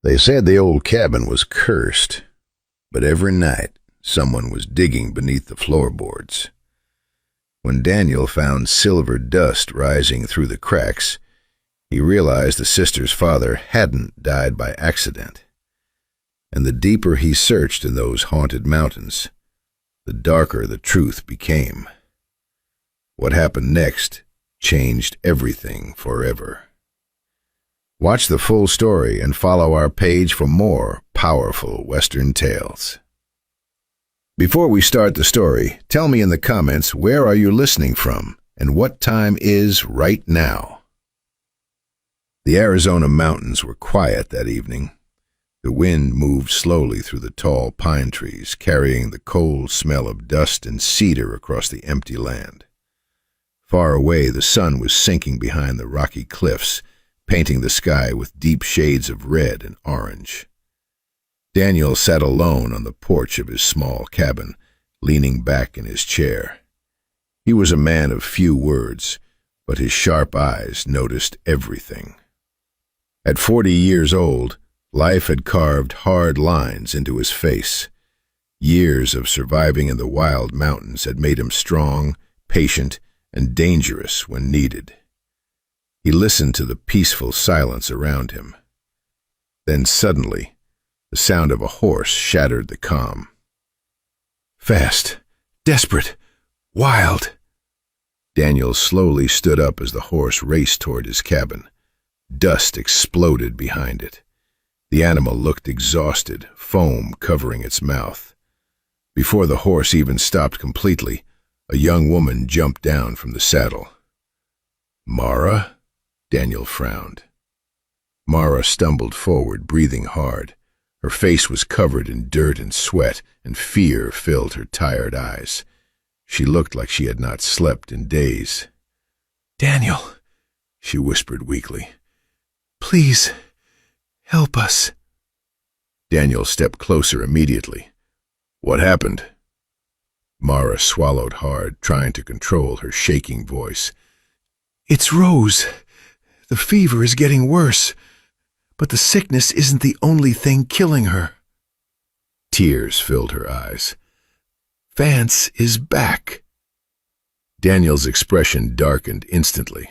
They said the old cabin was cursed, but every night someone was digging beneath the floorboards. When Daniel found silver dust rising through the cracks, he realized the sister's father hadn't died by accident. And the deeper he searched in those haunted mountains, the darker the truth became. What happened next changed everything forever. Watch the full story and follow our page for more powerful Western tales. Before we start the story, tell me in the comments where are you listening from and what time is right now. The Arizona mountains were quiet that evening. The wind moved slowly through the tall pine trees, carrying the cold smell of dust and cedar across the empty land. Far away, the sun was sinking behind the rocky cliffs, painting the sky with deep shades of red and orange. Daniel sat alone on the porch of his small cabin, leaning back in his chair. He was a man of few words, but his sharp eyes noticed everything. At 40 years old, life had carved hard lines into his face. Years of surviving in the wild mountains had made him strong, patient, and dangerous when needed. He listened to the peaceful silence around him. Then suddenly, the sound of a horse shattered the calm. Fast, desperate, wild. Daniel slowly stood up as the horse raced toward his cabin. Dust exploded behind it. The animal looked exhausted, foam covering its mouth. Before the horse even stopped completely, a young woman jumped down from the saddle. "Mara?" Daniel frowned. Mara stumbled forward, breathing hard. Her face was covered in dirt and sweat, and fear filled her tired eyes. She looked like she had not slept in days. "Daniel," she whispered weakly, "please, help us." Daniel stepped closer immediately. "What happened?" Mara swallowed hard, trying to control her shaking voice. "It's Rose. The fever is getting worse, but the sickness isn't the only thing killing her." Tears filled her eyes. "Vance is back." Daniel's expression darkened instantly.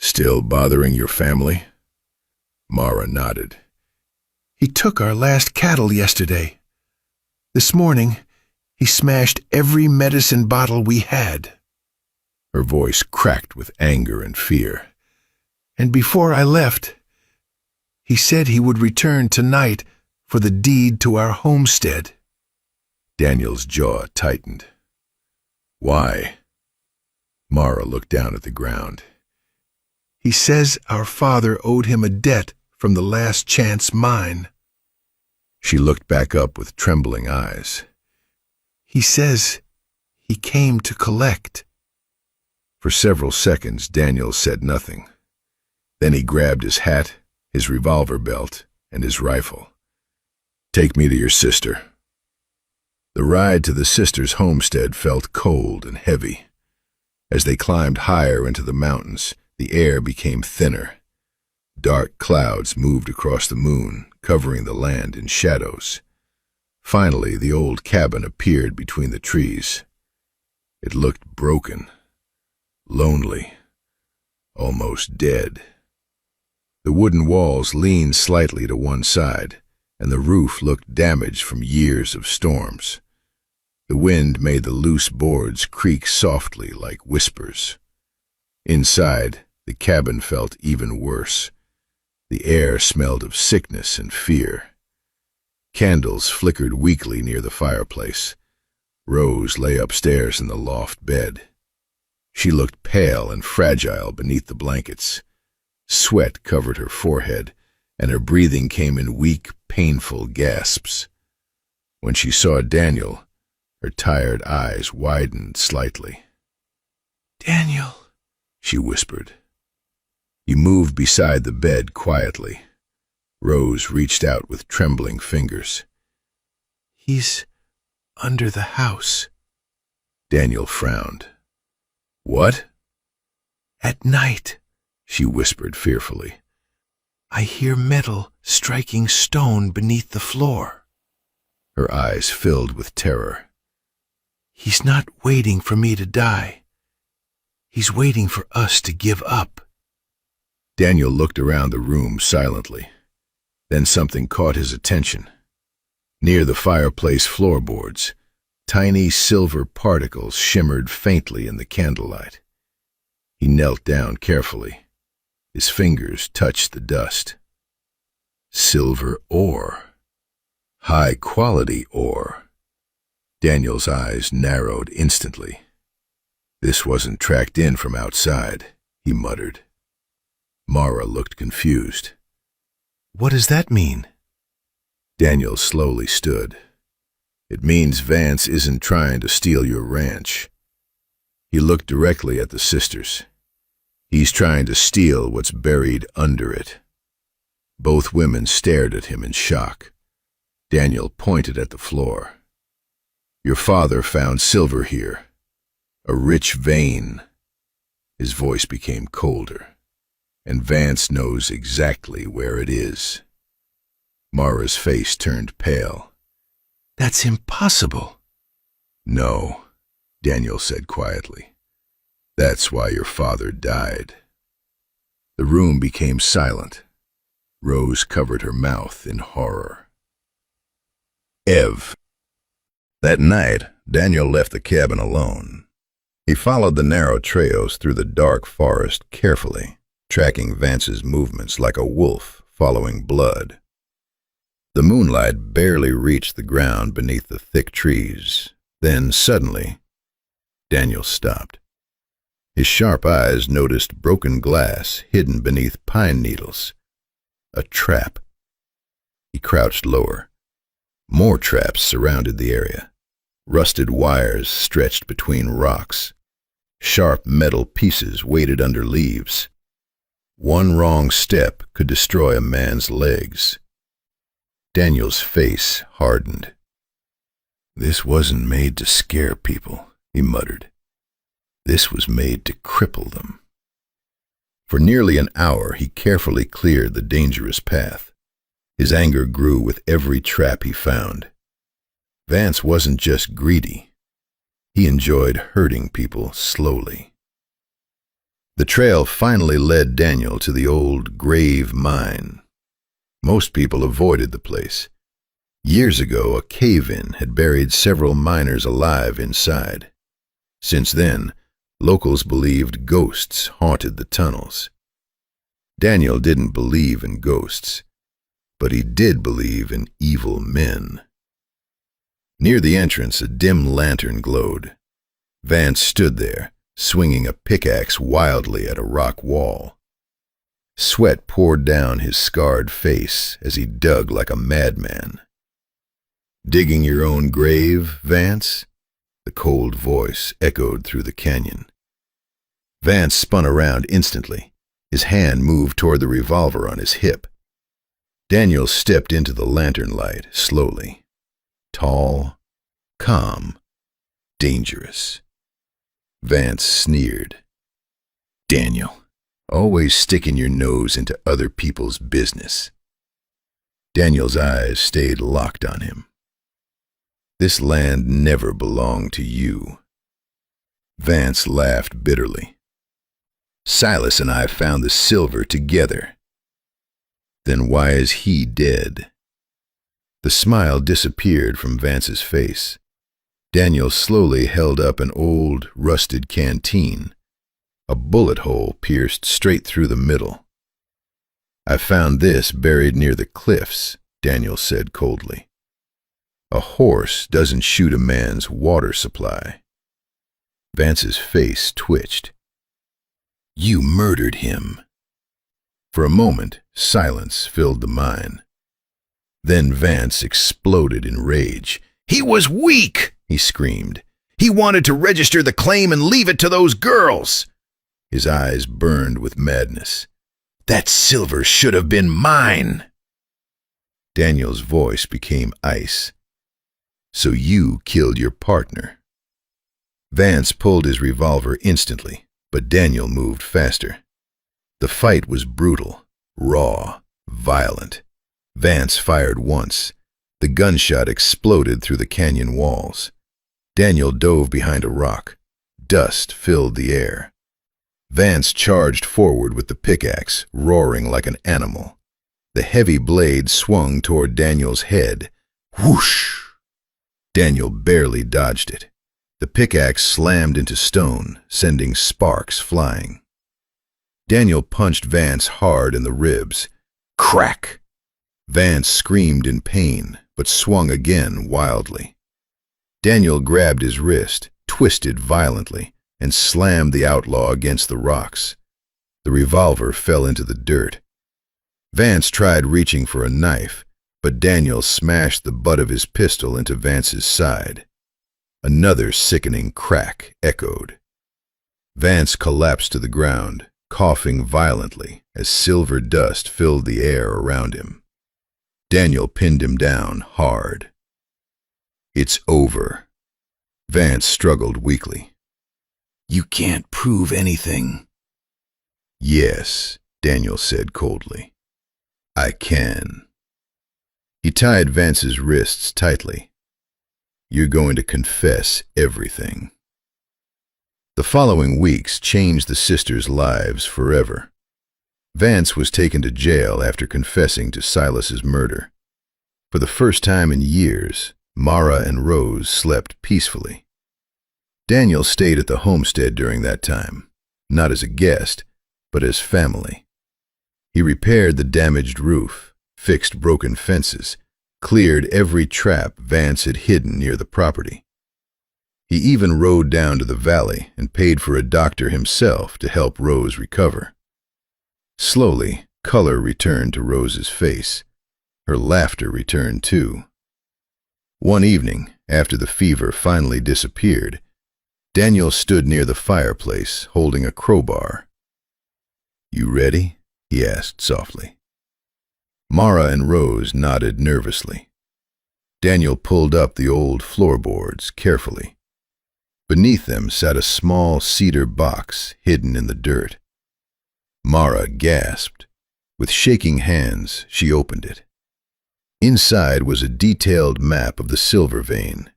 "Still bothering your family?" Mara nodded. "He took our last cattle yesterday. This morning, he smashed every medicine bottle we had." Her voice cracked with anger and fear. "And before I left, he said he would return tonight for the deed to our homestead." Daniel's jaw tightened. "Why?" Mara looked down at the ground. "He says our father owed him a debt from the last chance mine." She looked back up with trembling eyes. "He says he came to collect." For several seconds, Daniel said nothing. Then he grabbed his hat, his revolver belt, and his rifle. "Take me to your sister." The ride to the sister's homestead felt cold and heavy. As they climbed higher into the mountains, the air became thinner. Dark clouds moved across the moon, covering the land in shadows. Finally, the old cabin appeared between the trees. It looked broken, lonely, almost dead. The wooden walls leaned slightly to one side, and the roof looked damaged from years of storms. The wind made the loose boards creak softly like whispers. Inside, the cabin felt even worse. The air smelled of sickness and fear. Candles flickered weakly near the fireplace. Rose lay upstairs in the loft bed. She looked pale and fragile beneath the blankets. Sweat covered her forehead, and her breathing came in weak, painful gasps. When she saw Daniel, her tired eyes widened slightly. "Daniel," she whispered. He moved beside the bed quietly. Rose reached out with trembling fingers. "He's under the house." Daniel frowned. "What?" "At night," she whispered fearfully, I hear metal striking stone beneath the floor. Her eyes filled with terror. He's not waiting for me to die. He's waiting for us to give up. Daniel looked around the room silently. Then something caught his attention. Near the fireplace floorboards, tiny silver particles shimmered faintly in the candlelight. He knelt down carefully. His fingers touched the dust. Silver ore. High-quality ore. Daniel's eyes narrowed instantly. This wasn't tracked in from outside, he muttered. Mara looked confused. What does that mean? Daniel slowly stood. It means Vance isn't trying to steal your ranch. He looked directly at the sisters. He's trying to steal what's buried under it. Both women stared at him in shock. Daniel pointed at the floor. Your father found silver here. A rich vein. His voice became colder. And Vance knows exactly where it is. Mara's face turned pale. That's impossible. No, Daniel said quietly. That's why your father died. The room became silent. Rose covered her mouth in horror. Ev. That night, Daniel left the cabin alone. He followed the narrow trails through the dark forest carefully, tracking Vance's movements like a wolf following blood. The moonlight barely reached the ground beneath the thick trees. Then, suddenly, Daniel stopped. His sharp eyes noticed broken glass hidden beneath pine needles. A trap. He crouched lower. More traps surrounded the area. Rusted wires stretched between rocks. Sharp metal pieces waited under leaves. One wrong step could destroy a man's legs. Daniel's face hardened. This wasn't made to scare people, he muttered. This was made to cripple them. For nearly an hour he carefully cleared the dangerous path. His anger grew with every trap he found. Vance wasn't just greedy. He enjoyed hurting people slowly. The trail finally led Daniel to the old grave mine. Most people avoided the place. Years ago, a cave-in had buried several miners alive inside. Since then, locals believed ghosts haunted the tunnels. Daniel didn't believe in ghosts, but he did believe in evil men. Near the entrance, a dim lantern glowed. Vance stood there, swinging a pickaxe wildly at a rock wall. Sweat poured down his scarred face as he dug like a madman. Digging your own grave, Vance? The cold voice echoed through the canyon. Vance spun around instantly. His hand moved toward the revolver on his hip. Daniel stepped into the lantern light slowly. Tall, calm, dangerous. Vance sneered. Daniel, always sticking your nose into other people's business. Daniel's eyes stayed locked on him. This land never belonged to you. Vance laughed bitterly. Silas and I found the silver together. Then why is he dead? The smile disappeared from Vance's face. Daniel slowly held up an old, rusted canteen. A bullet hole pierced straight through the middle. I found this buried near the cliffs, Daniel said coldly. A horse doesn't shoot a man's water supply. Vance's face twitched. You murdered him. For a moment, silence filled the mine. Then Vance exploded in rage. He was weak, he screamed. He wanted to register the claim and leave it to those girls. His eyes burned with madness. That silver should have been mine. Daniel's voice became ice. So you killed your partner. Vance pulled his revolver instantly, but Daniel moved faster. The fight was brutal, raw, violent. Vance fired once. The gunshot exploded through the canyon walls. Daniel dove behind a rock. Dust filled the air. Vance charged forward with the pickaxe, roaring like an animal. The heavy blade swung toward Daniel's head. Whoosh! Daniel barely dodged it. The pickaxe slammed into stone, sending sparks flying. Daniel punched Vance hard in the ribs. Crack! Vance screamed in pain, but swung again wildly. Daniel grabbed his wrist, twisted violently, and slammed the outlaw against the rocks. The revolver fell into the dirt. Vance tried reaching for a knife, but Daniel smashed the butt of his pistol into Vance's side. Another sickening crack echoed. Vance collapsed to the ground, coughing violently as silver dust filled the air around him. Daniel pinned him down hard. "It's over." Vance struggled weakly. "You can't prove anything." "Yes," Daniel said coldly. "I can." He tied Vance's wrists tightly. "You're going to confess everything." The following weeks changed the sisters' lives forever. Vance was taken to jail after confessing to Silas's murder. For the first time in years, Mara and Rose slept peacefully. Daniel stayed at the homestead during that time, not as a guest, but as family. He repaired the damaged roof, fixed broken fences, cleared every trap Vance had hidden near the property. He even rode down to the valley and paid for a doctor himself to help Rose recover. Slowly, color returned to Rose's face. Her laughter returned too. One evening, after the fever finally disappeared, Daniel stood near the fireplace holding a crowbar. "You ready?" he asked softly. Mara and Rose nodded nervously. Daniel pulled up the old floorboards carefully. Beneath them sat a small cedar box hidden in the dirt. Mara gasped. With shaking hands, she opened it. Inside was a detailed map of the silver vein,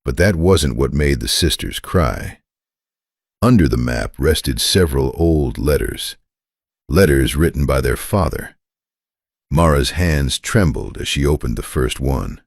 but that wasn't what made the sisters cry. Under the map rested several old letters written by their father. Mara's hands trembled as she opened the first one.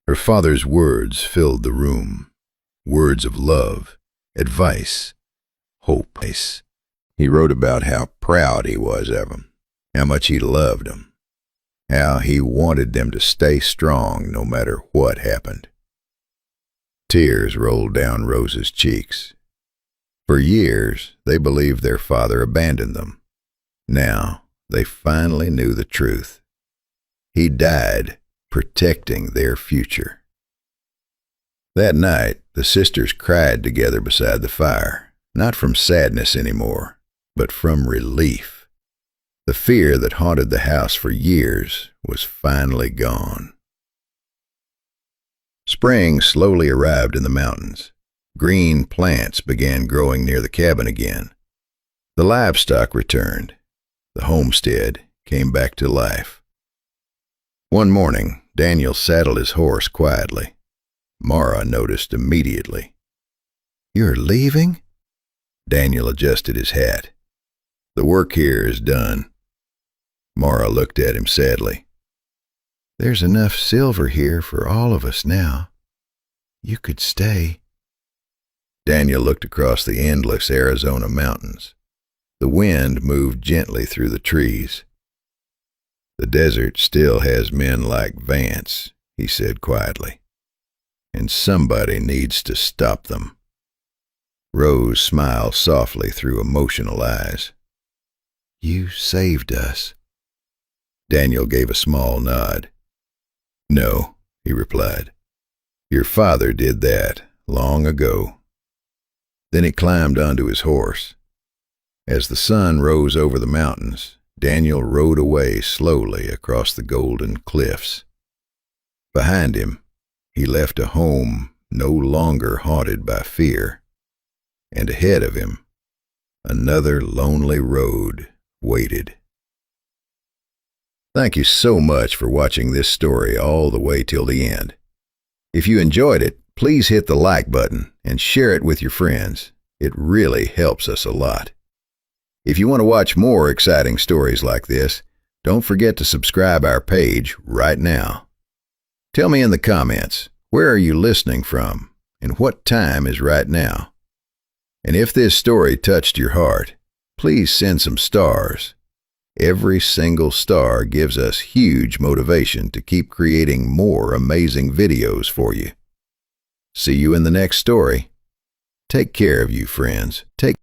Her father's words filled the room, words of love, advice, hope. He wrote about how proud he was of them, how much he loved them, how he wanted them to stay strong no matter what happened. Tears rolled down Rose's cheeks. For years, they believed their father abandoned them. Now, they finally knew the truth. He died protecting their future. That night, the sisters cried together beside the fire, not from sadness anymore, but from relief. The fear that haunted the house for years was finally gone. Spring slowly arrived in the mountains. Green plants began growing near the cabin again. The livestock returned. The homestead came back to life. One morning, Daniel saddled his horse quietly. Mara noticed immediately. "You're leaving?" Daniel adjusted his hat. "The work here is done." Mara looked at him sadly. "There's enough silver here for all of us now. You could stay." Daniel looked across the endless Arizona mountains. The wind moved gently through the trees. "The desert still has men like Vance," he said quietly, "and somebody needs to stop them." Rose smiled softly through emotional eyes. "You saved us." Daniel gave a small nod. "No," he replied. "Your father did that long ago." Then he climbed onto his horse. As the sun rose over the mountains, Daniel rode away slowly across the golden cliffs. Behind him, he left a home no longer haunted by fear, and ahead of him, another lonely road waited. Thank you so much for watching this story all the way till the end. If you enjoyed it, please hit the like button and share it with your friends. It really helps us a lot. If you want to watch more exciting stories like this, don't forget to subscribe our page right now. Tell me in the comments, where are you listening from and what time is right now? And if this story touched your heart, please send some stars. Every single star gives us huge motivation to keep creating more amazing videos for you. See you in the next story. Take care of you, friends. Take